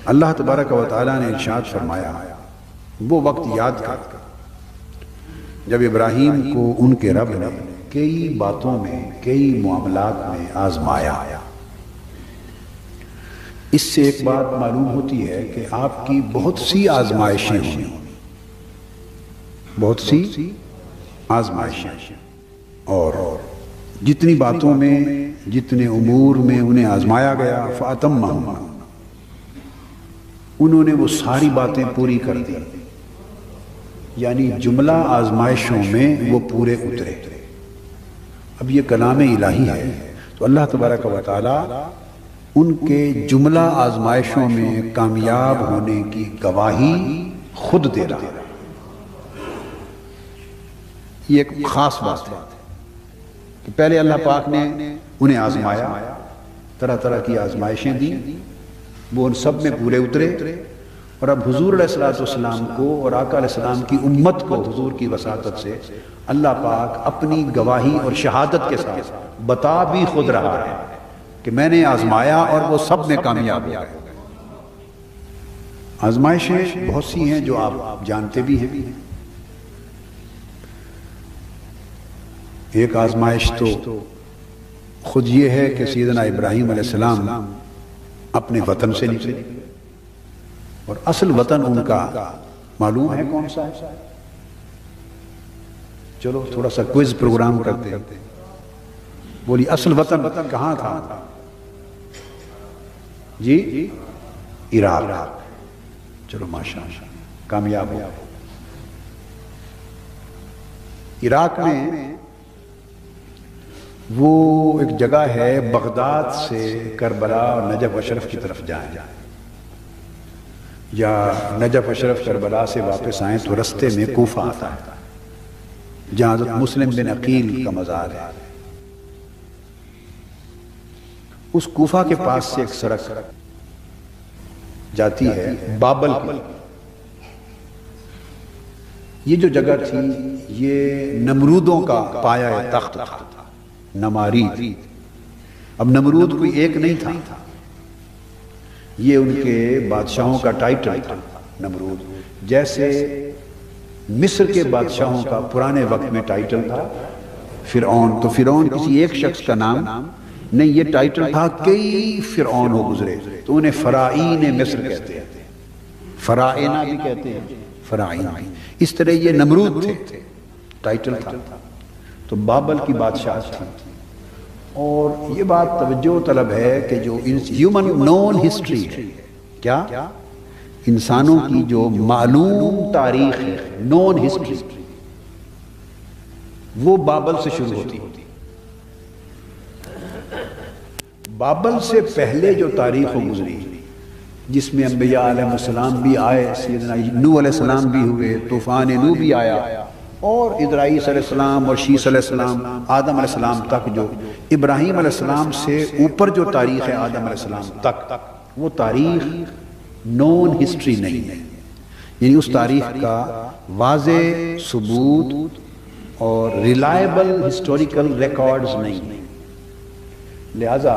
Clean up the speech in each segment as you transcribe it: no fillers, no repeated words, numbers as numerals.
اللہ تبارک و تعالیٰ نے ارشاد فرمایا، وہ وقت یاد کر جب ابراہیم کو ان کے رب نے کئی باتوں میں، کئی معاملات میں آزمایا۔ اس سے ایک بات معلوم ہوتی ہے کہ آپ کی بہت سی آزمائشیں ہوئی، بہت سی آزمائشیں، اور جتنی باتوں میں، جتنے امور میں انہیں آزمایا گیا فَأَتَمَّهُمْ، انہوں نے وہ ساری باتیں پوری کر دی، یعنی جملہ آزمائشوں میں وہ پورے اترے۔ اب یہ کلام الہی ہے تو اللہ تبارک و تعالیٰ ان کے جملہ آزمائشوں میں کامیاب ہونے کی گواہی خود دے رہا ہے۔ یہ ایک خاص بات ہے کہ پہلے اللہ پاک نے انہیں آزمایا، طرح طرح کی آزمائشیں دی، وہ ان سب میں پورے اترے، اور اب حضور علیہ السلام کو اور آقا علیہ السلام کی امت کو حضور کی وساطت سے اللہ پاک اپنی گواہی اور شہادت کے ساتھ بتا بھی خود رہا ہے کہ میں نے آزمایا اور وہ سب میں کامیاب ہو گئے۔ آزمائشیں بہت سی ہیں جو آپ جانتے بھی ہیں۔ ایک آزمائش تو خود یہ ہے کہ سیدنا ابراہیم علیہ السلام اپنے وطن سے نکلے، اور اصل وطن ان کا معلوم ہے کون سا ہے؟ چلو تھوڑا سا کوئز پروگرام کرتے ہیں، بولی اصل وطن کہاں تھا؟ جی عراق۔ چلو ماشاءاللہ کامیاب ہو۔ عراق میں وہ ایک جگہ ہے، بغداد سے کربلا اور نجف اشرف کی طرف جائیں، یا نجف اشرف کربلا سے واپس آئیں تو رستے میں کوفہ آتا ہے جہاں حضرت مسلم بن عقیل کا مزار ہے۔ اس کوفہ کے پاس سے ایک سڑک جاتی ہے بابل کی۔ یہ جو جگہ تھی یہ نمرودوں کا پایا تخت تھا، نمارید۔ اب نمرود کوئی ایک نہیں تھا، یہ ان کے بادشاہوں کا ٹائٹل تھا نمرود، جیسے مصر کے بادشاہوں کا پرانے وقت میں ٹائٹل تھا فرعون۔ تو فرعون کسی ایک شخص کا نام نہیں، یہ ٹائٹل تھا، کئی فرعون ہو گزرے تو انہیں فرائین مصر کہتے ہیں، فرائنہ بھی کہتے ہیں، فرائین بھی۔ اس طرح یہ نمرود تھے، ٹائٹل تھا۔ تو بابل کی بادشاہ تھی، اور یہ بات توجہ طلب ہے کہ جو ہیومن نون ہسٹری ہے، کیا انسانوں کی جو معلوم تاریخ ہے، نون ہسٹری، وہ بابل سے شروع ہوتی ہے۔ بابل سے پہلے جو تاریخ گزری، جس میں انبیاء علیہ السلام بھی آئے، سیدنا نوح علیہ السلام بھی ہوئے، طوفان نوح بھی آیا، اور ادریس علیہ السلام اور شیس علیہ السلام، آدم علیہ السلام تک، جو ابراہیم علیہ السلام سے اوپر جو تاریخ ہے آدم علیہ السلام تک، وہ تاریخ نون ہسٹری نہیں ہے، یعنی اس تاریخ کا واضح ثبوت اور ریلائبل ہسٹوریکل ریکارڈز نہیں ہیں۔ لہذا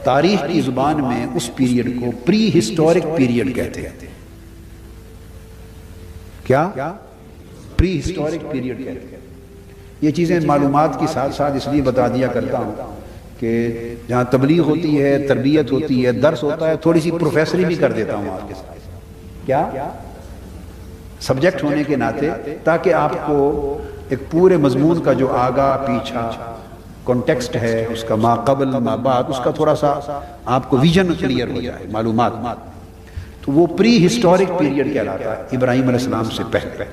تاریخ کی زبان میں اس پیریڈ کو پری ہسٹورک پیریڈ کہتے ہیں۔ کیا؟ پری ہسٹورک پیریڈ کہتے ہیں۔ یہ چیزیں معلومات کی ساتھ ساتھ اس لیے بتا دیا کرتا ہوں کہ جہاں تبلیغ ہوتی ہے، تربیت ہوتی ہے، درس ہوتا ہے، تھوڑی سی پروفیسری بھی کر دیتا ہوں آپ کے ساتھ، کیا سبجیکٹ ہونے کے ناطے، تاکہ آپ کو ایک پورے مضمون کا جو آگا پیچھا کانٹیکسٹ ہے، اس کا ما قبل ما بعد، اس کا تھوڑا سا آپ کو ویژن کلیئر ہو جائے، معلومات۔ تو وہ پری ہسٹورک پیریڈ کہلاتا ہے، ابراہیم علیہ السلام سے پہلے۔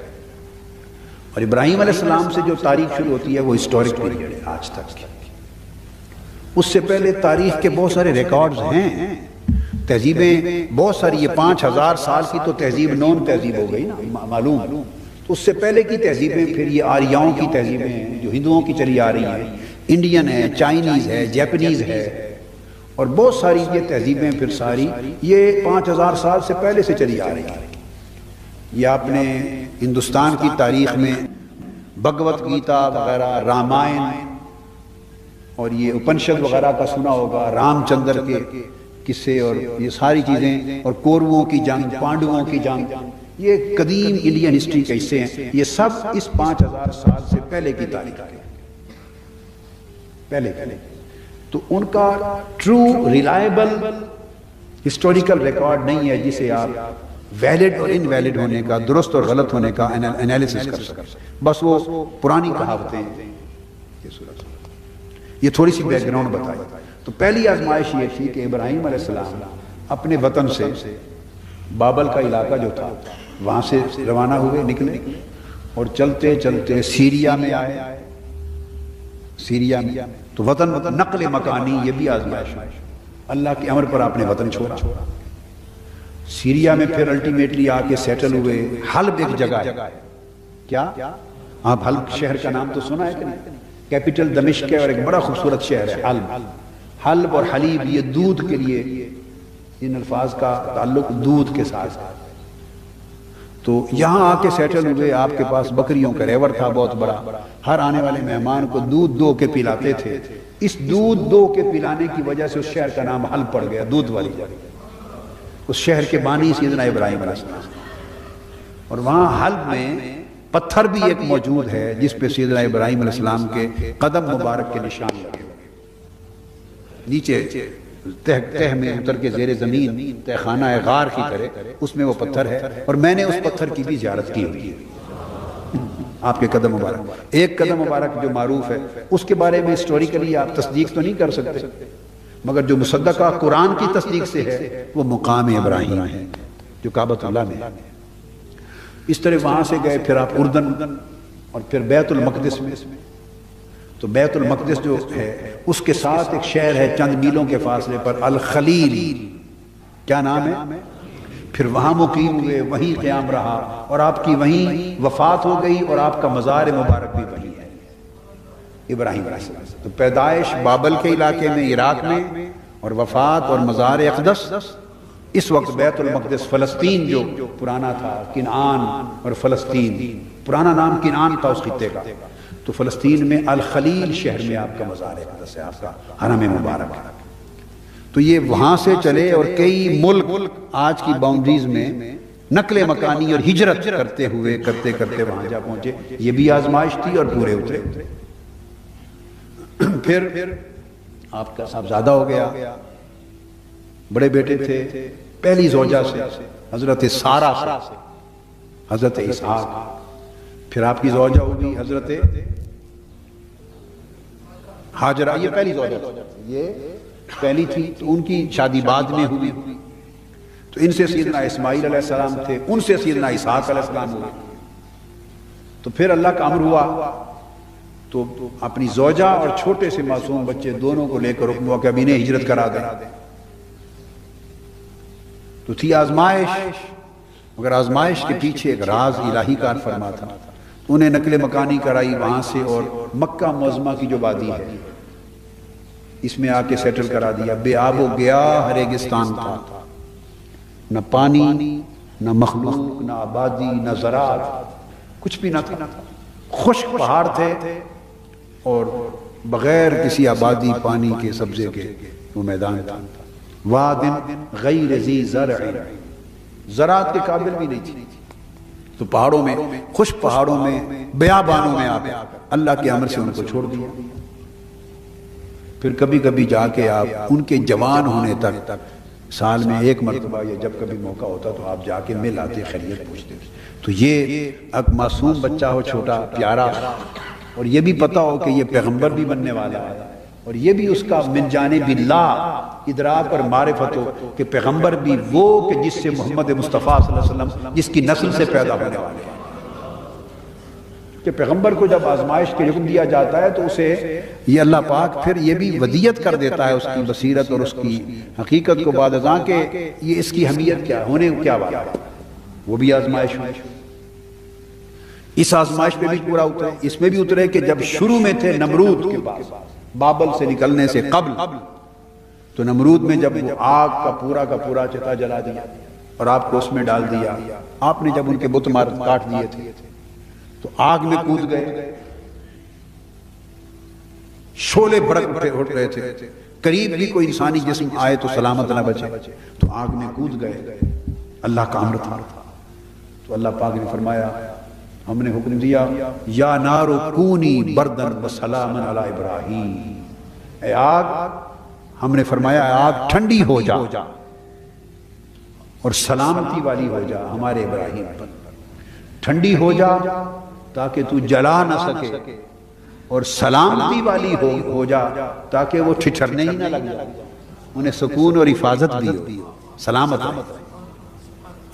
اور ابراہیم علیہ السلام سے جو تاریخ شروع ہوتی ہے وہ ہسٹورک پیریڈ ہے آج تک کی۔ اس سے پہلے تاریخ کے بہت سارے ریکارڈز ہیں، تہذیبیں بہت ساری، یہ 5000 سال کی تو تہذیب نون تہذیب ہو گئی نا، معلوم۔ اس سے پہلے کی تہذیبیں، پھر یہ آریاؤں کی تہذیبیں ہیں جو ہندوؤں کی چلی آ رہی ہیں، انڈین ہے، چائنیز ہے، جیپنیز ہے، اور بہت ساری یہ تہذیبیں پھر ساری یہ 5000 سال سے پہلے سے چلی آ رہی ہیں۔ یہ آپ نے ہندوستان کی تاریخ میں بھگوت گیتا وغیرہ، رامائن اور یہ اپنشد وغیرہ کا سنا ہوگا، رام چندر قصے اور یہ ساری چیزیں، اور کورووں کی جنگ، پانڈووں کی جنگ، یہ قدیم انڈین ہسٹری کے حصے ہیں. یہ سب اس 5000 سال سے پہلے کی تاریخ ہے. پہلے تو ان کا ٹرو ریلائبل ہسٹوریکل ریکارڈ نہیں ہے جسے آپ ویلڈ اور انویلڈ ہونے کا، درست اور غلط ہونے کا انالیسس کر سکیں. بس وہ پرانی کہاوتیں. یہ تھوڑی سی بیک گراؤنڈ بتائی. تو پہلی آزمائش یہ تھی کہ ابراہیم علیہ السلام اپنے وطن سے، بابل کا علاقہ جو تھا وہاں سے روانہ ہوئے، نکلے، اور چلتے چلتے سیریا میں آئے. سیریا میں تو وطن نقل مکانی، یہ بھی آزمائش ہے. اللہ کے امر پر آپ نے وطن چھوڑا. سیریا میں پھر الٹیمیٹلی آ کے سیٹل ہوئے. حلب ایک جگہ ہے. کیا آپ حلب شہر کا نام تو سنا ہے کہ نہیں؟ کیپٹل دمشق ہے اور ایک بڑا خوبصورت شہر ہے حلب. حلب اور حلیب یہ دودھ کے لیے، ان الفاظ کا تعلق دودھ کے ساتھ. تو یہاں آ کے سیٹل ہوئے. آپ کے پاس بکریوں کا ریور تھا بہت بڑا. ہر آنے والے مہمان کو دودھ دو کے پلاتے تھے. اس دودھ دو کے پلانے کی وجہ سے اس شہر کا نام حلب پڑ گیا، دودھ والی جگہ. اس شہر کے بانی سیدنا ابراہیم علیہ السلام. اور وہاں حلب میں پتھر بھی ایک موجود ہے جس پہ سیدنا ابراہیم علیہ السلام کے قدم مبارک کے نشان لگے ہوئے. نیچے تہ میں اتر کے زیر زمین تہ خانہ غار کی طرح اس میں وہ پتھر ہے، اور میں نے اس پتھر کی بھی زیارت کی ہوئی ہے. آپ کے قدم مبارک، ایک قدم مبارک جو معروف ہے، اس کے بارے میں ہسٹوریکلی آپ تصدیق تو نہیں کر سکتے، مگر جو مصدقہ قرآن کی تصدیق سے ہے وہ مقام ابراہیم ہے جو کعبۃ اللہ میں ہے. اس طرح وہاں سے گئے، پھر آپ اردن اور پھر بیت المقدس میں. تو بیت المقدس جو ہے اس کے ساتھ ایک شہر ہے چند میلوں کے فاصلے پر، الخلیل. کیا نام ہے؟ پھر وہاں مقیم ہوئے، وہیں قیام رہا، اور آپ کی وہیں وفات ہو گئی، اور آپ کا مزار مبارک بھی وہیں ہے ابراہیم علیہ السلام. تو پیدائش بابل کے علاقے میں عراق میں، اور وفات اور مزار اقدس اس وقت بیت المقدس فلسطین جو پرانا تھا، کنعان اور فلسطین. پرانا نام کنعان تھا اس خطے کا. تو فلسطین میں الخلیل شہر میں آپ کا مزار اقدس ہے، آپ کا حرم مبارک ہے. تو یہ وہاں سے چلے اور کئی ملک آج کی باؤنڈریز میں نقل مکانی اور ہجرت کرتے ہوئے کرتے کرتے وہاں جا پہنچے. یہ بھی آزمائش تھی اور پورے اترے. پھر آپ کا صاحبزادہ ہو گیا، بڑے بیٹے تھے پہلی زوجہ سے، حضرت سارہ سے، حضرت اسحاق. پھر آپ کی زوجہ ہوگی حضرت ہاجرہ. یہ پہلی زوجہ تھی، یہ پہلی تھی. تو ان کی شادی بعد میں ہوئی. تو ان سے سیدنا اسماعیل علیہ السلام تھے، ان سے سیدنا اسحاق علیہ السلام ہوئے. تو پھر اللہ کا امر ہوا تو اپنی زوجہ اور چھوٹے سے معصوم بچے دونوں کو لے کر حکم ہوا کہ اب انہیں ہجرت کرا دیں. تو تھی آزمائش، مگر آزمائش کے پیچھے ایک راز الہی کار فرما تھا. انہیں نقل مکانی کرائی وہاں سے، اور مکہ معظمہ کی جو وادی ہے اس میں آ کے سیٹل کرا دیا. بے آب و گیا ریگستان تھا، نہ پانی، نہ مخلوق، نہ آبادی، نہ زراعت، کچھ بھی نہ تھا. خشک پہاڑ تھے اور بغیر کسی آبادی، پانی کے، سبزے کے وہ میدان تھا. وادٍ غیر ذی زرع، زراعت کے قابل بھی نہیں تھی. تو پہاڑوں میں، خشک پہاڑوں میں، بیابانوں میں آپ اللہ کے امر سے ان کو چھوڑ دیا. پھر کبھی کبھی جا کے آپ ان کے جوان ہونے تک سال میں ایک مرتبہ یا جب کبھی موقع ہوتا تو آپ جا کے مل آتے، خیریت پوچھتے. تو یہ ایک معصوم بچہ ہو، چھوٹا پیارا، اور یہ بھی پتا ہو کہ یہ پیغمبر بھی بننے والا ہے، اور یہ بھی اس کا من جانب اللہ ادراک اور معرفت ہو کہ پیغمبر بھی وہ کہ جس سے محمد مصطفیٰ صلی اللہ علیہ وسلم جس کی نسل سے پیدا ہونے والے ہیں. کہ پیغمبر کو جب آزمائش کے حکم دیا جاتا ہے تو اسے یہ اللہ پاک پھر یہ بھی ودیت کر دیتا ہے اس کی بصیرت اور اس کی حقیقت کو بعد ازاں کہ یہ اس کی اہمیت کیا ہونے کیا بات ہے. وہ بھی آزمائش ہوئی. اس آزمائش میں بھی پورا اترے. اس میں بھی اترے کہ جب شروع میں تھے نمرود کے پاس بابل سے نکلنے سے قبل، تو نمرود میں جب وہ آگ کا پورا چتا جلا دیا اور آپ کو اس میں ڈال دیا. آپ نے جب ان کے بت مار کاٹ دیے تھے تو آگ میں کود گئے، شعلے بھڑک اٹھ رہے تھے. قریب بھی کوئی انسانی جسم آئے تو سلامت نہ بچے، تو آگ میں کود گئے، اللہ کا امر تھا۔ تو اللہ پاک نے فرمایا، ہم نے حکم دیا یا نار کونی بردن وسلاما علی ابراہیم، اے آگ، ہم نے فرمایا اے آگ ٹھنڈی ہو جا اور سلامتی والی ہو جا ہمارے ابراہیم پر، ٹھنڈی ہو جا تاکہ تو جلا نہ سکے، اور سلامتی والی ہو جا تاکہ وہ ٹھٹھرنے ہی نہ لگ جائے، انہیں سکون اور حفاظت بھی ہو، سلامت ہے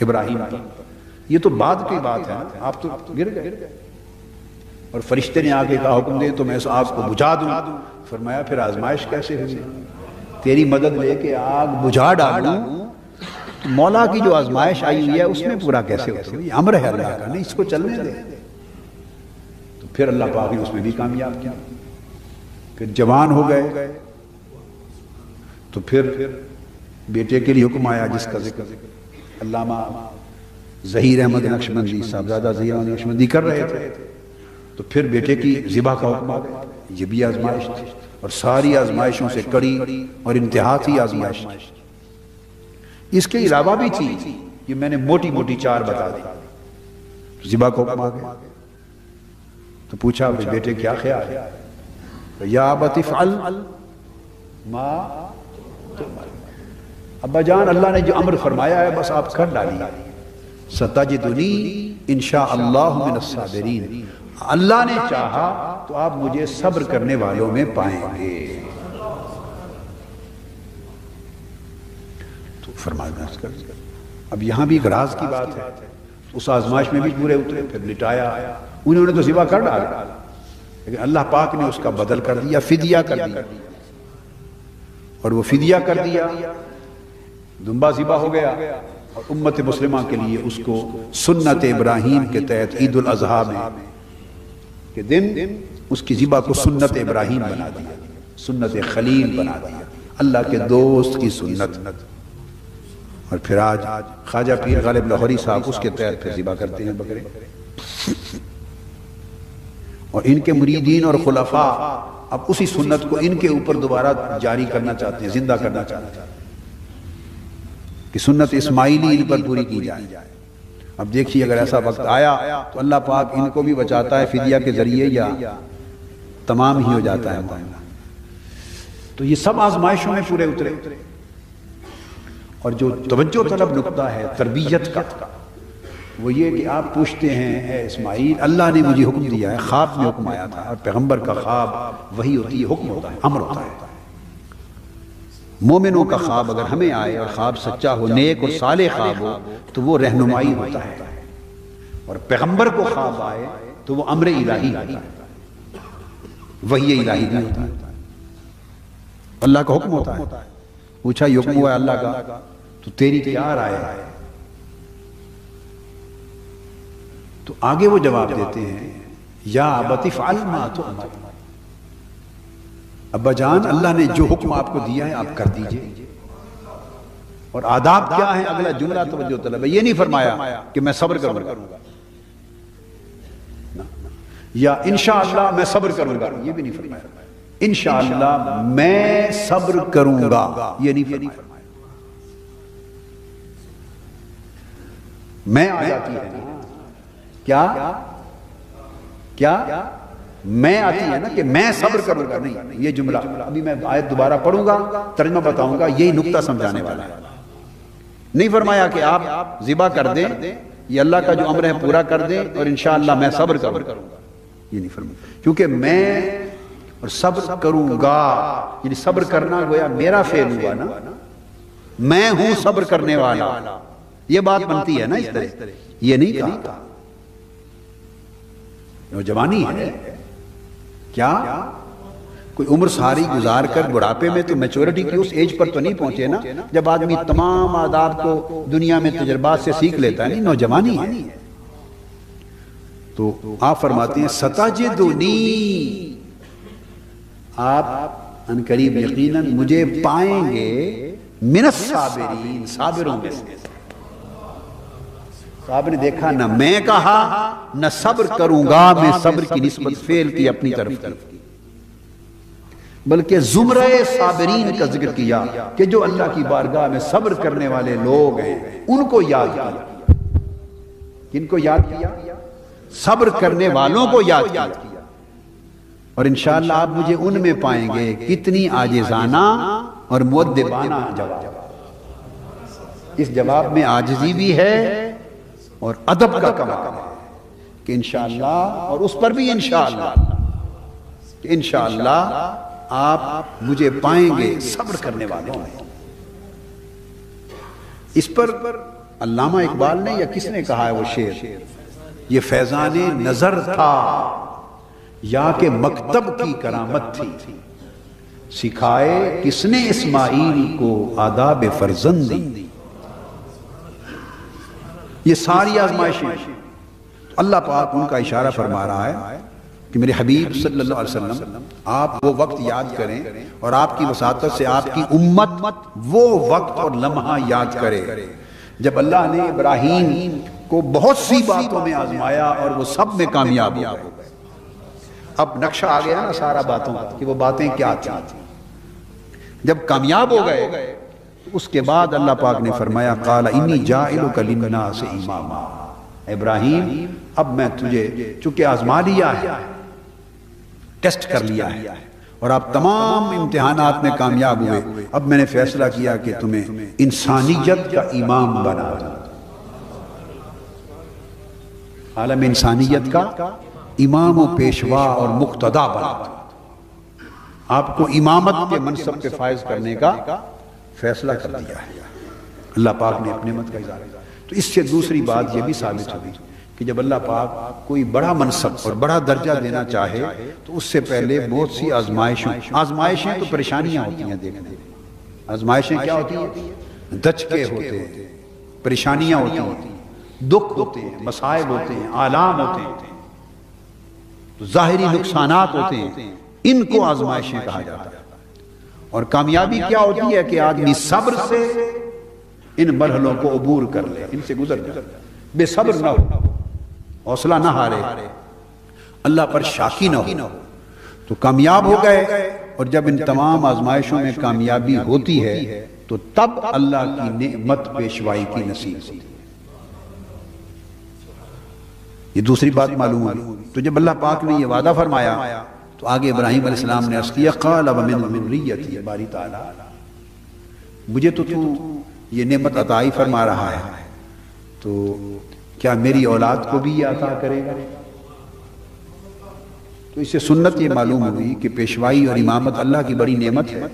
ابراہیم پر۔ یہ تو بعد کی بات ہے، آپ تو گر گئے، اور فرشتے نے آگے کہا حکم دے تو میں اس آگ کو بجھا دوں۔ فرمایا پھر آزمائش کیسے ہوئی؟ تیری مدد لے کے آگ بجھا ڈالوں، تو مولا کی جو آزمائش آئی ہوئی ہے اس میں پورا کیسے ہوتا ہے؟ یہ امر ہے اللہ کا، نہیں اس کو چلنے دے۔ تو پھر اللہ پاک نے اس میں بھی کامیاب کیا، پھر جوان ہو گئے، تو پھر بیٹے کے لیے حکم آیا جس کا ذکر علامہ ظہیر احمد نقشبندی صاحبزادہ ظہیر احمد نقشبندی کر رہے تھے، تو پھر بیٹے کی ذبح کا حکم آ گیا۔ یہ بھی آزمائش تھی، اور ساری آزمائشوں سے کڑی اور انتہا تھی آزمائش۔ اس کے علاوہ بھی تھی، یہ میں نے موٹی موٹی چار بتا دی۔ ذبح کا حکم آ گیا، تو پوچھا بیٹے کیا خیال ہے؟ یا ابت افعل ما تؤمر، ابا جان اللہ نے جو امر فرمایا ہے بس آپ کر ڈالیے، ستجدنی انشاء اللہ من الصابرین، اللہ نے چاہا تو آپ مجھے صبر کرنے والوں میں پائیں گے۔ تو فرمایا اب یہاں بھی ایک راز کی بات ہے، اس آزمائش میں بھی پورے اترے، پھر لٹایا، انہوں نے تو ذبح کر ڈالا، لیکن اللہ پاک نے اس کا بدل کر دیا، فدیہ کر دیا، اور وہ فدیہ کر دیا، دمبا ذبح ہو گیا، اور امت مسلمہ کے لیے اس کو سنت ابراہیم کے تحت عید الاضحیٰ میں کے دن اس کی ذبح کو سنت ابراہیم بنا دیا، سنت خلیل بنا دیا، اللہ کے دوست کی سنت۔ اور پھر آج خواجہ پیر غالب لاہوری صاحب اس کے تحت پھر ذبح کرتے ہیں بکرے، اور ان کے مریدین اور خلفاء اب اسی سنت کو ان کے اوپر دوبارہ جاری کرنا چاہتے ہیں، زندہ کرنا چاہتے ہیں کہ سنت اسماعیلی ان پر پوری کی جائے۔ اب دیکھیے اگر ایسا وقت آیا تو اللہ پاک ان کو بھی بچاتا ہے فدیہ کے ذریعے، یا تمام ہی ہو جاتا ہے معاملہ۔ تو یہ سب آزمائشوں میں پورے اترے، اور جو توجہ طلب نقطہ ہے تربیت کا وہ یہ کہ آپ پوچھتے ہیں اے اسماعیل اللہ نے مجھے حکم دیا ہے، خواب میں حکم آیا تھا، اور پیغمبر کا خواب وہی ہوتی ہے، حکم ہوتا ہے، امر ہوتا ہے۔ مومنوں کا خواب اگر ہمیں آئے اور خواب سچا ہو، نیک اور صالح خواب ہو، تو وہ رہنمائی ہوتا ہے، اور پیغمبر کو خواب آئے تو وہ امر الہی ہوتا ہے، وحی الہی بھی ہوتا ہے، اللہ کا حکم ہوتا ہے۔ پوچھا یہ حکم ہوا ہے اللہ کا، تو تیری کیا رائے ہے؟ تو آگے وہ جواب دیتے ہیں یا ابت افعل ما تؤمر، ابا جان اللہ نے جو حکم آپ کو دیا ہے آپ کر دیجئے۔ اور آداب کیا ہے؟ اگلا جملہ توجہ طلب ہے، یہ نہیں فرمایا کہ میں صبر کروں گا، یا انشاءاللہ میں صبر کروں گا، یہ بھی نہیں فرمایا، انشاءاللہ میں صبر کروں گا، یہ نہیں فرمایا۔ میں آ جاتی ہے کیا میں آتی ہے نا کہ میں صبر کروں گا، نہیں یہ جملہ ابھی میں آیت دوبارہ پڑھوں گا، ترجمہ بتاؤں گا، یہی نقطہ سمجھانے والا ہے۔ نہیں فرمایا کہ آپ ذبح کر دیں، یہ اللہ کا جو امر ہے پورا کر دیں، اور انشاءاللہ میں صبر کروں گا، یہ نہیں فرمایا، کیونکہ میں اور صبر کروں گا، یعنی صبر کرنا گویا میرا فعل ہوا نا، میں ہوں صبر کرنے والا، یہ بات بنتی ہے نا اس طرح، یہ نہیں کہا۔ نوجوانی ہے کیا کوئی عمر ساری گزار کر بڑھاپے میں تو میچورٹی کی اس ایج پر تو نہیں پہنچے نا جب آدمی تمام آداب کو دنیا میں تجربات سے سیکھ لیتا ہے، نہیں نوجوانی ہے۔ تو آپ فرماتے ہیں ستجدنی، آپ ان قریب یقیناً مجھے پائیں گے من الصابرین، صابروں میں سے۔ صاحب نے دیکھا نہ میں کہا نہ صبر کروں گا، میں صبر کی نسبت فعل کی اپنی طرف کی، بلکہ زمرہ صابرین کا ذکر کیا کہ جو اللہ کی بارگاہ میں صبر کرنے والے لوگ ہیں ان کو یاد کیا. کن کو یاد کیا؟ صبر کرنے والوں کو یاد کیا. اور انشاءاللہ آپ مجھے ان میں پائیں گے کتنی عاجزانہ اور مؤدبانہ جواب. اس جواب میں عاجزی بھی ہے اور ادب کا کمال ہے کہ انشاءاللہ، اور اس پر بھی انشاءاللہ کہ انشاءاللہ آپ مجھے پائیں گے صبر کرنے والوں میں. اس پر علامہ اقبال نے یا کس نے کہا ہے وہ شعر، یہ فیضان نظر تھا یا کہ مکتب کی کرامت تھی، سکھائے کس نے اسماعیل کو آداب فرزندی. یہ ساری آزمائشیں اللہ پاک ان کا اشارہ فرما رہا ہے کہ میرے حبیب صلی اللہ علیہ وسلم آپ وہ وقت یاد کریں اور آپ کی وساطت سے آپ کی امت وہ وقت اور لمحہ یاد کرے جب اللہ نے ابراہیم کو بہت سی باتوں میں آزمایا اور وہ سب میں کامیاب ہو گئے. اب نقشہ آ گیا نا سارا باتوں کا کہ وہ باتیں کیا تھیں. جب کامیاب ہو گئے اس کے بعد اللہ پاک نے فرمایا قال انی جاعلک للناس اماما. ابراہیم اب میں تجھے چونکہ آزما لیا ہے، ٹیسٹ کر لیا ہے اور آپ تمام امتحانات میں کامیاب ہوئے، اب میں نے فیصلہ کیا کہ تمہیں انسانیت کا امام بنا دوں، عالم انسانیت کا امام و پیشوا اور مقتدا بنا دوں. آپ کو امامت کے منصب پہ فائز کرنے کا فیصلہ کر دیا ہے. اللہ پاک نے اپنے نعمت کا اظہار کیا. تو اس سے دوسری بات یہ بھی ثابت ہوئی کہ جب اللہ پاک کوئی بڑا منصب اور بڑا درجہ دینا چاہے تو اس سے پہلے بہت سی آزمائشیں تو پریشانیاں ہوتی ہیں. دیکھنے آزمائشیں کیا ہوتی ہیں؟ دھچکے ہوتے ہیں، پریشانیاں ہوتی ہیں، دکھ ہوتے ہیں، مصائب ہوتے ہیں، آلام ہوتے ہیں، ظاہری نقصانات ہوتے ہیں. ان کو آزمائشیں کہا جاتا ہے. اور کامیابی کیا ہوتی ہے کہ آدمی صبر سے ان مرحلوں کو عبور کر لے، ان سے گزر جائے، بے صبر نہ ہو، حوصلہ نہ ہارے، اللہ پر شاکی نہ ہو. تو کامیاب ہو گئے اور جب ان تمام آزمائشوں میں کامیابی ہوتی ہے تو تب اللہ کی نعمت پیشوائی کی نصیب ہوتی ہے. یہ دوسری بات معلوم ہوئی. تو جب اللہ پاک نے یہ وعدہ فرمایا تو آگے ابراہیم علیہ السلام نے عرض کیا قال ومن ذریتی باری تعالی، مجھے تو یہ نعمت عطا ہی فرما رہا ہے تو کیا میری اولاد کو بھی یہ عطا کرے گا؟ تو اس سے سنت یہ معلوم ہوئی کہ پیشوائی اور امامت اللہ کی بڑی نعمت ہے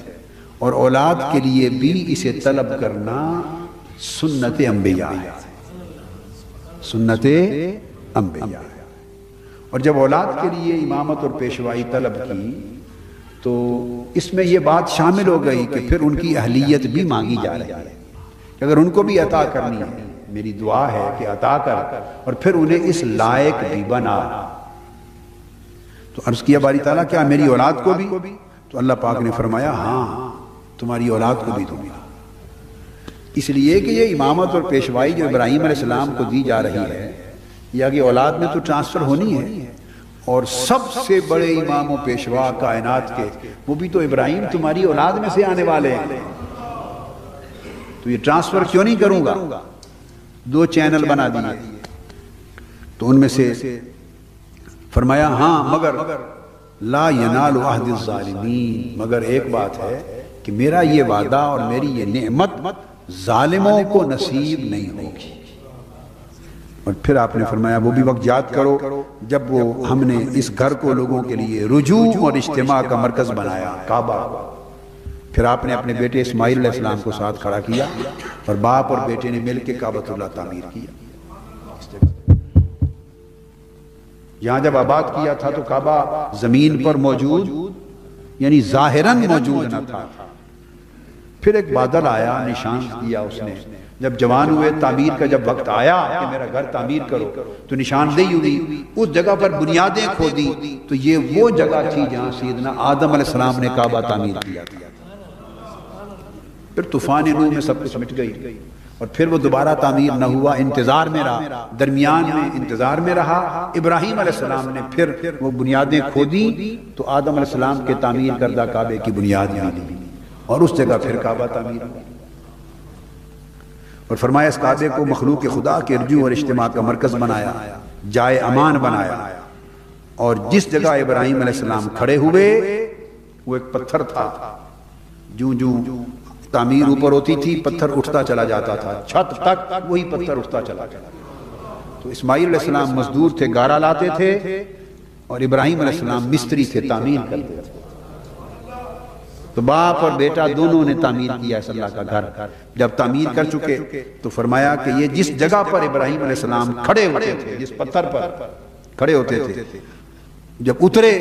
اور اولاد کے لیے بھی اسے طلب کرنا سنت انبیاء ہے، سنت انبیاء. اور جب اولاد کے لیے امامت اور پیشوائی طلب کی تو اس میں یہ بات شامل ہو گئی کہ پھر ان کی اہلیت بھی مانگی جا رہی ہے کہ اگر ان کو بھی عطا کرنی ہے، میری دعا ہے کہ عطا کر اور پھر انہیں اس لائق بھی بنا. تو عرض کیا باری تعالیٰ کیا میری اولاد کو بھی؟ تو اللہ پاک نے فرمایا ہاں تمہاری اولاد کو بھی دوں گا. اس لیے کہ یہ امامت اور پیشوائی جو ابراہیم علیہ السلام کو دی جا رہی ہے یا کہ اولاد میں تو ٹرانسفر ہونی ہے، اور سب سے بڑے امام و پیشوا کائنات کے وہ بھی تو ابراہیم تمہاری اولاد میں سے آنے والے ہیں. تو یہ ٹرانسفر کیوں نہیں کروں گا؟ 2 چینل بنا دیے. تو ان میں سے فرمایا ہاں مگر لا ینال عہد الظالمین، مگر ایک بات ہے کہ میرا یہ وعدہ اور میری یہ نعمت ظالموں کو نصیب نہیں ہوگی. اور پھر آپ نے فرمایا وہ بھی وقت یاد کرو جب وہ ہم نے اس گھر کو لوگوں کے لیے رجوع اور اجتماع کا مرکز بنایا، کعبہ. پھر آپ نے اپنے بیٹے اسماعیل علیہ السلام کو ساتھ کھڑا کیا اور باپ اور بیٹے نے مل کے کعبۃ اللہ تعمیر کیا. یہاں جب آباد کیا تھا تو کعبہ زمین پر موجود یعنی ظاہراً موجود نہ تھا. پھر ایک بادل آیا، نشان دیا اس نے. جب جوان ہوئے تعمیر کا جب وقت آیا کہ میرا گھر تعمیر کرو تو نشاندہی ہوئی، اس جگہ پر بنیادیں کھودی تو یہ وہ جگہ تھی جہاں سیدنا آدم علیہ السلام نے کعبہ تعمیر کیا تھا. پھر طوفان نوح میں سب کچھ مٹ گئی. اور پھر وہ دوبارہ تعمیر نہ ہوا، انتظار میں رہا، درمیان میں انتظار میں رہا۔ ابراہیم علیہ السلام نے پھر وہ بنیادیں کھودی تو آدم علیہ السلام کے تعمیر کردہ کعبے کی بنیاد ملی، اور اس جگہ پھر کعبہ تعمیر ہوا۔ اور فرمایا اس کعبے کو مخلوق خدا کے رجوع اور اجتماع کا مرکز بنایا، جائے امان بنایا، اور جس جگہ ابراہیم علیہ السلام کھڑے ہوئے وہ ایک پتھر تھا، جوں جوں تعمیر اوپر ہوتی تھی پتھر اٹھتا چلا جاتا تھا، چھت تک وہی پتھر اٹھتا چلا جاتا۔ تو اسماعیل علیہ السلام مزدور تھے، گارا لاتے تھے، اور ابراہیم علیہ السلام مستری تھے، تعمیر کرتے تھے۔ تو باپ اور بیٹا دونوں نے تعمیر کیا ہے اللہ کا گھر۔ جب تعمیر کر چکے تو فرمایا کہ یہ جس جگہ پر ابراہیم علیہ السلام کھڑے ہوتے تھے، جس پتھر پر کھڑے ہوتے تھے، جب اترے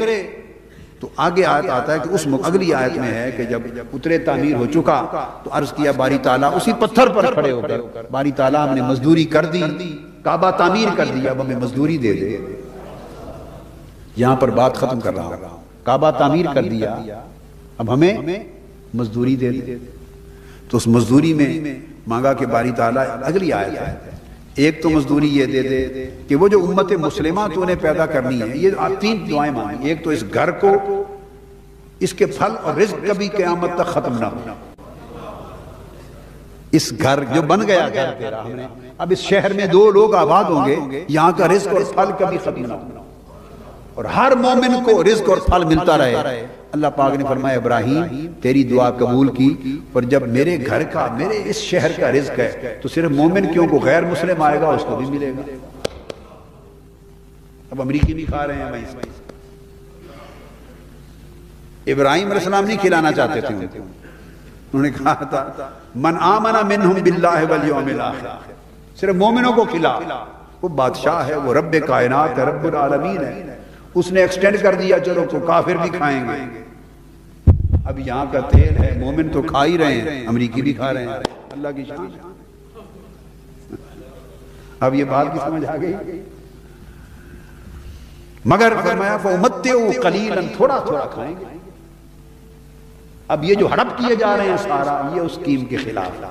تو آگے آیت آتا ہے کہ اس اگلی آیت میں ہے کہ جب اترے تعمیر ہو چکا تو عرض کیا باری تعالیٰ اسی پتھر پر کھڑے ہو کر، باری تعالیٰ ہم نے مزدوری کر دی، کعبہ تعمیر کر دیا، اب ہمیں مزدوری دے دے۔ یہاں پر بات ختم کر رہا ہوں، کعبہ تعمیر کر دیا، اب ہمیں مزدوری دے دے۔ تو اس مزدوری میں مانگا کہ باری تعالیٰ اگلی آیت ہے، ایک تو مزدوری یہ دے دے کہ وہ جو امت مسلمہ تو نے پیدا کرنی ہے، یہ آپ تین دعائیں مانگیں، ایک تو اس گھر کو، اس کے پھل اور رزق کبھی قیامت تک ختم نہ ہو۔ اس گھر جو بن گیا گھر تیرا، ہم نے اب اس شہر میں 2 لوگ آباد ہوں گے، یہاں کا رزق اور پھل کبھی ختم نہ ہو، اور ہر مومن کو رزق اور پھل ملتا رہے۔ اللہ پاک نے فرمایا ابراہیم تیری دعا قبول کی، اور جب میرے گھر کا، میرے اس شہر کا رزق ہے تو صرف مومن کیوں، کو غیر مسلم آئے گا اس کو بھی ملے گا۔ اب امریکی بھی کھا رہے ہیں وہیں سے۔ ابراہیم علیہ السلام نہیں کھلانا چاہتے تھے، انہوں نے کہا تھا من آمن منہم باللہ والیوم الاخر، صرف مومنوں کو کھلا، وہ بادشاہ ہے، وہ رب کائنات ہے، رب العالمین ہے، اس نے ایکسٹینڈ کر دیا چلو تو کافر بھی کھائیں گے۔ اب یہاں کا تیل ہے، مومن تو کھا ہی رہے ہیں، امریکی بھی کھا رہے ہیں، اللہ کی شان۔ اب یہ بات کی سمجھ آ گئی؟ مگر فرمایا فَأُمَتِّعُ قَلِيلًا، تھوڑا تھوڑا کھائیں گے۔ اب یہ جو ہڑپ کیے جا رہے ہیں سارا، یہ اس اسکیم کے خلاف۔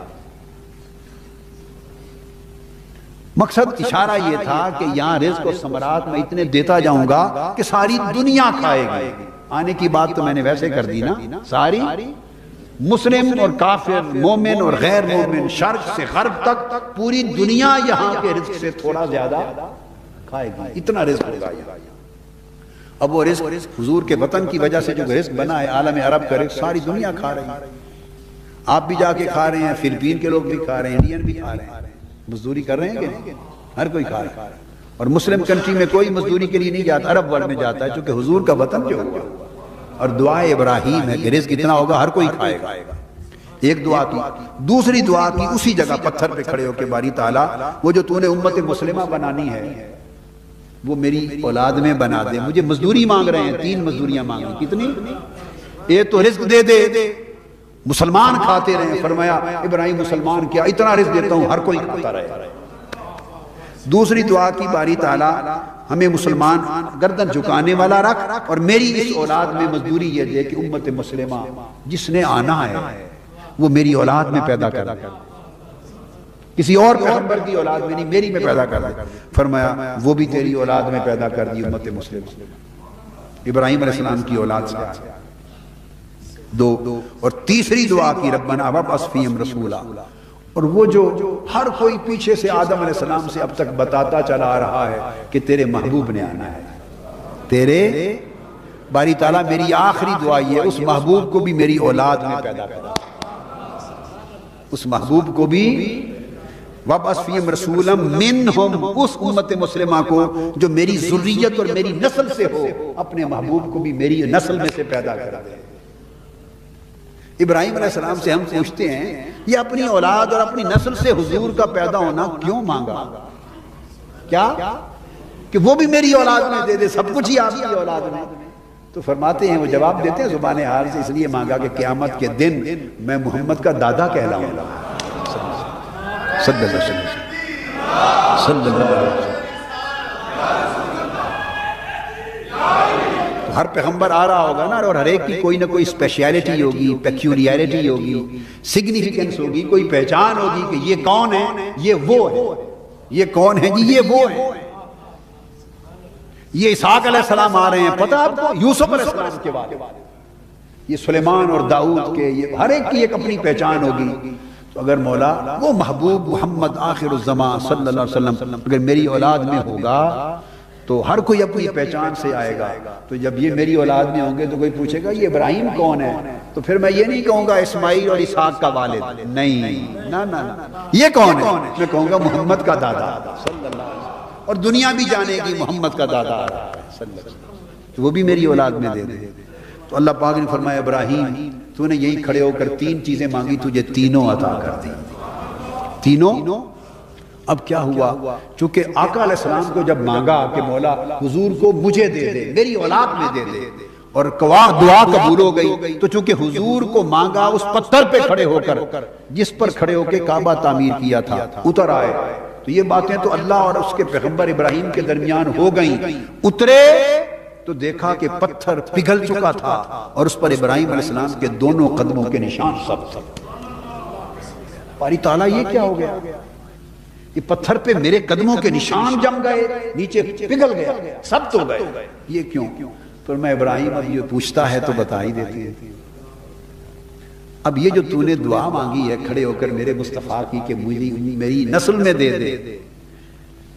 مقصد اشارہ یہ تھا کہ یہاں رزق و ثمرات میں اتنے دیتا جاؤں گا کہ ساری دنیا کھائے گی۔ آنے کی بات تو میں نے ویسے کر دی نا، ساری مسلم اور کافر، مومن اور غیر مومن، شرق سے غرب تک پوری دنیا یہاں کے رزق سے تھوڑا زیادہ کھائے گی، اتنا رزق ہوگا یہاں۔ اب وہ رزق حضور کے وطن کی وجہ سے جو رزق بنا ہے، عالم عرب کا رزق ساری دنیا کھا رہی ہے۔ آپ بھی جا کے کھا رہے ہیں، فلپین کے لوگ بھی کھا رہے ہیں، انڈین بھی کھا رہے ہیں، مزدوری کر رہے ہیں کہ ہر کوئی کھا رہا ہے۔ اور مسلم کنٹری میں کوئی مزدوری کے لیے نہیں جاتا، عرب ورلڈ میں جاتا ہے، چونکہ حضور کا وطن جو ہوا، اور دعا ابراہیم ہے کہ رزق اتنا ہوگا ہر کوئی کھائے گا۔ ایک دعا کی، دوسری دعا کی اسی جگہ پتھر پہ کھڑے ہو کے باری تعالیٰ وہ جو تو نے امت مسلمہ بنانی ہے وہ میری اولاد میں بنا دے۔ مجھے مزدوری مانگ رہے ہیں، 3 مزدوریاں مانگی، کتنی؟ ایک تو رزق دے دے، مسلمان کھاتے رہے، فرمایا ابراہیم مسلمان کیا، اتنا رزق دیتا ہوں ہر کوئی کھاتا رہے۔ دوسری دعا کی باری تعالیٰ ہمیں مسلمان گردن جھکانے والا رکھ، اور میری اس اولاد میں مزدوری یہ دے کہ امت مسلمہ جس نے آنا ہے وہ میری اولاد میں پیدا کر دے، کسی اور پیغمبر کی اولاد میں نہیں، میری میں پیدا کر دے۔ فرمایا وہ بھی تیری اولاد میں پیدا کر دی، امت مسلمہ ابراہیم علیہ السلام کی اولاد سے۔ 2 اور تیسری دعا کی ربنا وابعث فیہم رسولا، اور وہ جو ہر کوئی پیچھے سے آدم علیہ السلام سے اب تک بتاتا چلا آ رہا ہے کہ تیرے محبوب نے آنا ہے، تیرے باری تعالیٰ میری آخری دعا یہ اس محبوب کو بھی میری اولاد میں پیدا کر، اس محبوب کو بھی وابعث فیہم رسولا منہم، اس امت مسلمہ کو جو میری ذریت اور میری نسل سے ہو، اپنے محبوب کو بھی میری نسل میں سے پیدا کر دے۔ ابراہیم علیہ السلام سے ہم پوچھتے ہیں یہ اپنی اولاد اور اپنی نسل سے حضور کا پیدا ہونا کیوں مانگا؟ کیا کہ وہ بھی میری اولاد میں دے دے، سب کچھ ہی آپ کی اولاد میں؟ تو فرماتے ہیں، وہ جواب دیتے ہیں زبان حال سے، اس لیے مانگا کہ قیامت کے دن میں محمد کا دادا کہلاؤں گا، صلی اللہ علیہ وسلم، صلی اللہ علیہ وسلم۔ ہر پیغمبر آ رہا ہوگا نا، اور ہر ایک کی کوئی نہ کوئی اسپیشیلٹی ہوگی، پیکیولیرٹی ہوگی، سگنیفیکنس ہوگی، کوئی پہچان ہوگی کہ یہ کون ہے، یہ وہ ہے، یہ کون ہے جی، یہ وہ ہے۔ یہ اسحاق علیہ السلام آ رہے ہیں، پتہ آپ کو یوسف علیہ السلام کے بعد، یہ سلیمان اور داؤد کے، یہ ہر ایک کی ایک اپنی پہچان ہوگی۔ تو اگر مولا وہ محبوب محمد آخر الزمان صلی اللہ علیہ وسلم اگر میری اولاد میں ہوگا تو ہر کوئی اپنی پہچان سے آئے گا۔ تو جب یہ میری اولاد میں ہوں گے تو کوئی پوچھے گا یہ ابراہیم کون ہے، تو پھر میں یہ نہیں کہوں گا اسماعیل اور اسحاق کا والد، نہیں، نہ، یہ کون ہے، میں کہوں گا محمد کا دادا صلی اللہ علیہ وسلم، اور دنیا بھی جانے گی محمد کا دادا صلی اللہ علیہ وسلم، تو وہ بھی میری اولاد میں دے دے۔ تو اللہ پاک نے فرمایا ابراہیم تو نے یہی کھڑے ہو کر 3 چیزیں مانگی، تجھے تینوں عطا کر دی، تینوں۔ اب کیا ہوا، چونکہ آقا علیہ السلام کو جب مانگا کہ مولا حضور کو مجھے دے دے، میری اولاد میں دے دے، اور دعا قبول ہو گئی، تو چونکہ حضور کو مانگا اس پتھر پہ کھڑے ہو کر، جس پر کھڑے ہو کے کعبہ تعمیر کیا تھا، اتر آئے۔ تو یہ باتیں تو اللہ اور اس کے پیغمبر ابراہیم کے درمیان ہو گئیں۔ اترے تو دیکھا کہ پتھر پگھل چکا تھا اور اس پر ابراہیم علیہ السلام کے دونوں قدموں کے نشان سب تھے۔ باری تعالیٰ یہ کیا ہو گیا، یہ پتھر پہ میرے قدموں کے نشان جم گئے، نیچے پگھل گیا، سب تو گئے، یہ کیوں؟ پر میں ابراہیم اب یہ پوچھتا ہے تو بتا ہی دیتے ہیں۔ اب یہ جو تو نے دعا مانگی ہے کھڑے ہو کر میرے مصطفیٰ کی کہ مجھے میری نسل میں دے دے،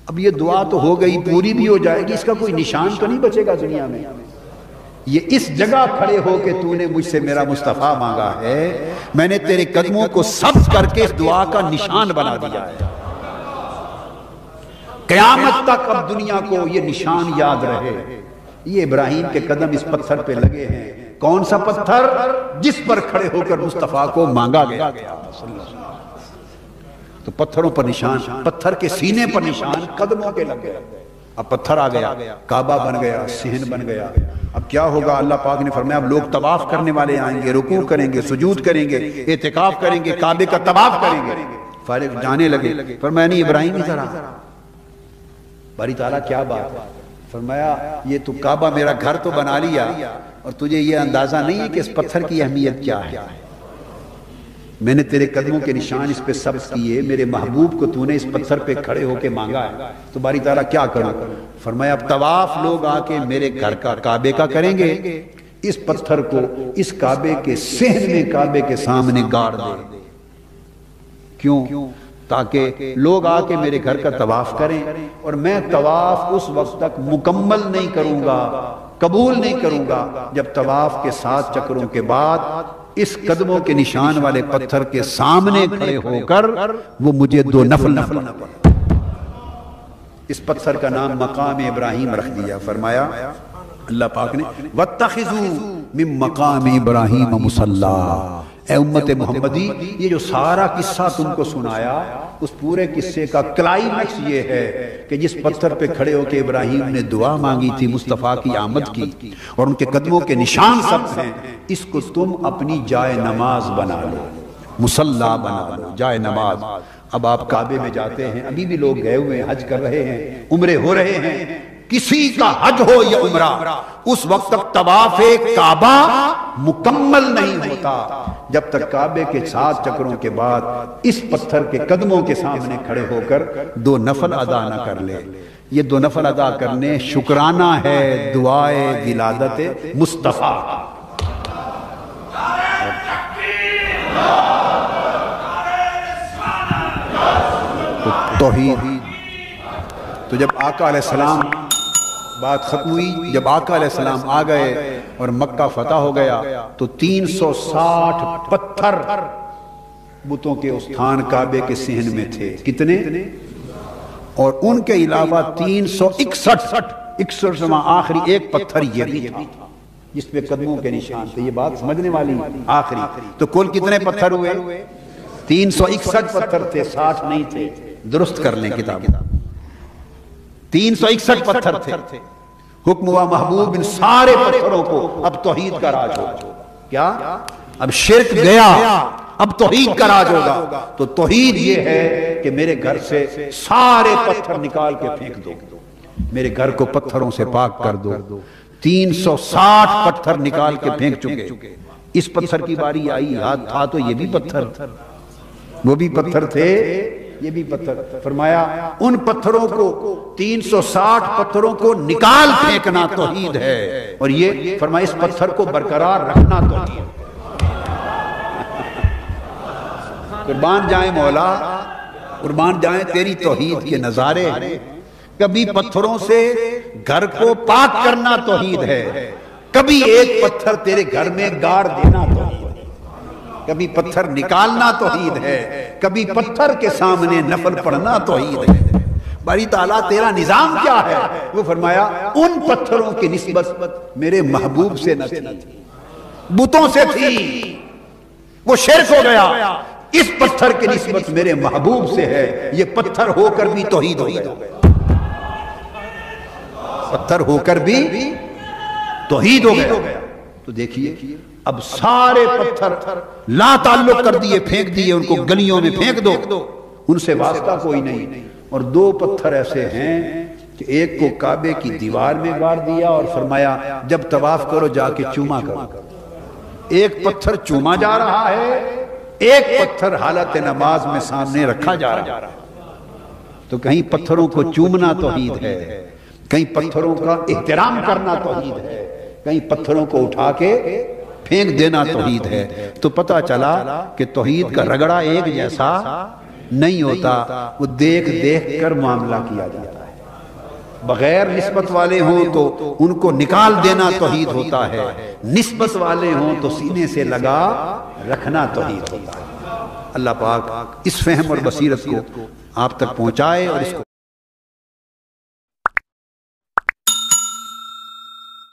اب یہ دعا تو ہو گئی، پوری بھی ہو جائے گی، اس کا کوئی نشان تو نہیں بچے گا دنیا میں۔ یہ اس جگہ کھڑے ہو کے تو نے مجھ سے میرا مصطفیٰ مانگا ہے، میں نے تیرے قدموں کو سبز کر کے اس دعا کا نشان بنا دیا ہے، قیامت تک اب دنیا کو یہ نشان یاد رہے۔ یہ ابراہیم کے قدم اس پتھر پہ لگے ہیں، کون سا پتھر؟ جس پر کھڑے ہو کر مصطفیٰ کو مانگا گیا۔ تو پتھروں پر نشان، پتھر کے سینے پر نشان قدموں کے لگ گئے۔ اب پتھر آ گیا، کعبہ بن گیا، صحن بن گیا۔ اب کیا ہوگا، اللہ پاک نے فرمایا اب لوگ طواف کرنے والے آئیں گے، رکوع کریں گے، سجود کریں گے، اعتکاف کریں گے، کعبے کا طواف کریں گے۔ فارغ جانے لگے، فرمایا نہیں ابراہیم ادھر آ۔ باری تعالیٰ کیا بات ہے، فرمایا یہ تو کعبہ میرا گھر تو بنا لیا، اور تجھے یہ اندازہ نہیں ہے کہ اس پتھر کی اہمیت کیا ہے۔ میں نے تیرے قدموں کے نشان اس پہ سبز کیے، میرے محبوب کو تو نے اس پتھر پہ کھڑے ہو کے مانگا ہے، تو باری تعالیٰ کیا کروں؟ فرمایا اب طواف لوگ آ کے میرے گھر کا کعبے کا کریں گے، اس پتھر کو اس کعبے کے صحن میں کعبے کے سامنے گاڑ دے۔ کیوں؟ تاکہ لوگ آ کے میرے گھر کا طواف کریں، اور میں طواف اس وقت تک مکمل نہیں کروں گا، قبول نہیں کروں گا جب طواف کے 7 چکروں کے بعد اس قدموں کے نشان والے پتھر کے سامنے کھڑے ہو کر وہ مجھے 2 نفل نہ پڑھے۔ اس پتھر کا نام مقام ابراہیم رکھ دیا۔ فرمایا اللہ پاک نے وَاتَّخِذُوا مِن مَقَامِ إِبْرَاهِيمَ مُصَلًّى۔ اے امت محمدی، یہ جو سارا قصہ تم کو سنایا، اس پورے قصے کا کلائمیکس یہ ہے کہ جس پتھر پہ کھڑے ہو کے ابراہیم نے دعا مانگی تھی مصطفیٰ کی آمد کی، اور ان کے قدموں کے نشان سب ہیں، اس کو تم اپنی جائے نماز بنا لو، مصلی بنا لو، جائے نماز۔ اب آپ کعبے میں جاتے ہیں، ابھی بھی لوگ گئے ہوئے ہیں، حج کر رہے ہیں، عمرے ہو رہے ہیں، کسی کا حج ہو یا عمرہ، اس وقت تک طواف کعبہ مکمل نہیں ہوتا جب تک کعبے کے 7 چکروں کے بعد اس پتھر کے قدموں کے سامنے کھڑے ہو کر 2 نفل ادا نہ کر لے۔ یہ 2 نفل ادا کرنے شکرانہ ہے دعائے ولادت مصطفیٰ۔ توحید۔ تو جب آقا علیہ السلام بات ختم ہوئی، جب آقا علیہ السلام آ گئے اور مکہ فتح ہو گیا، تو 360 پتھر بتوں کے استھان کعبے کے صحن میں تھے۔ کتنے؟ اور ان کے علاوہ 361 آخری ایک پتھر یہ بھی تھا جس پہ قدموں کے نشان تھے۔ یہ بات سمجھنے والی آخری۔ تو کل کتنے پتھر ہوئے؟ 361 پتھر تھے، 60 نہیں تھے۔ درست کر لیں کتاب۔ 361 پتھر تھے۔ حکم ہوا محبوب ان سارے پتھروں کو اب توحید کا راج ہوگا۔ کیا؟ اب شرک گیا، اب توحید کا راج ہوگا۔ تو توحید یہ ہے کہ میرے گھر سے سارے پتھر نکال کے پھینک دو، میرے گھر کو پتھروں سے پاک کر دو۔ 360 پتھر نکال کے پھینک چکے. اس پتھر کی باری آئی، یاد تھا تو یہ بھی پتھر، وہ بھی پتھر تھے، یہ بھی پتھر. فرمایا ان پتھروں کو 360 پتھروں کو نکال پھینکنا توحید ہے، اور یہ فرمایا اس پتھر کو برقرار رکھنا توحید ہے. قربان جائیں مولا، قربان جائیں تیری توحید کے نظارے. کبھی پتھروں سے گھر کو پاک کرنا توحید ہے، کبھی ایک پتھر تیرے گھر میں گاڑ دینا توحید ہے، کبھی پتھر نکالنا توحید ہے، کبھی پتھر کے سامنے نفل پڑھنا توحید ہے. باری تعالیٰ تیرا نظام کیا ہے؟ وہ فرمایا ان پتھروں کی نسبت میرے محبوب سے نہ تھی، بتوں سے تھی، وہ شرک ہو گیا. اس پتھر کی نسبت میرے محبوب سے ہے، یہ پتھر ہو کر بھی توحید ہو گیا، پتھر ہو کر بھی توحید ہو گیا. تو دیکھیے اب سارے پتھر لا تعلق کر دیے، پھینک دیے، ان کو گلیوں میں پھینک دو، ان سے واسطہ کوئی نہیں. اور 2 پتھر ایسے ہیں کہ ایک کو کعبے کی دیوار میں گاڑ دیا اور فرمایا جب طواف کرو جا کے چوما کرو. ایک پتھر چوما جا رہا ہے، ایک پتھر حالت نماز میں سامنے رکھا جا رہا ہے. تو کہیں پتھروں کو چومنا توحید ہے، کہیں پتھروں کا احترام کرنا توحید ہے، کہیں پتھروں کو اٹھا کے پھینک دینا توحید ہے. تو پتہ چلا کہ توحید کا رگڑا ایک جیسا نہیں ہوتا، وہ دیکھ دیکھ کر معاملہ کیا جاتا ہے. بغیر نسبت والے ہوں تو ان کو نکال دینا توحید ہوتا ہے، نسبت والے ہوں تو سینے سے لگا رکھنا توحید ہوتا ہے. اللہ پاک اس فہم اور بصیرت کو آپ تک پہنچائے اور اس کو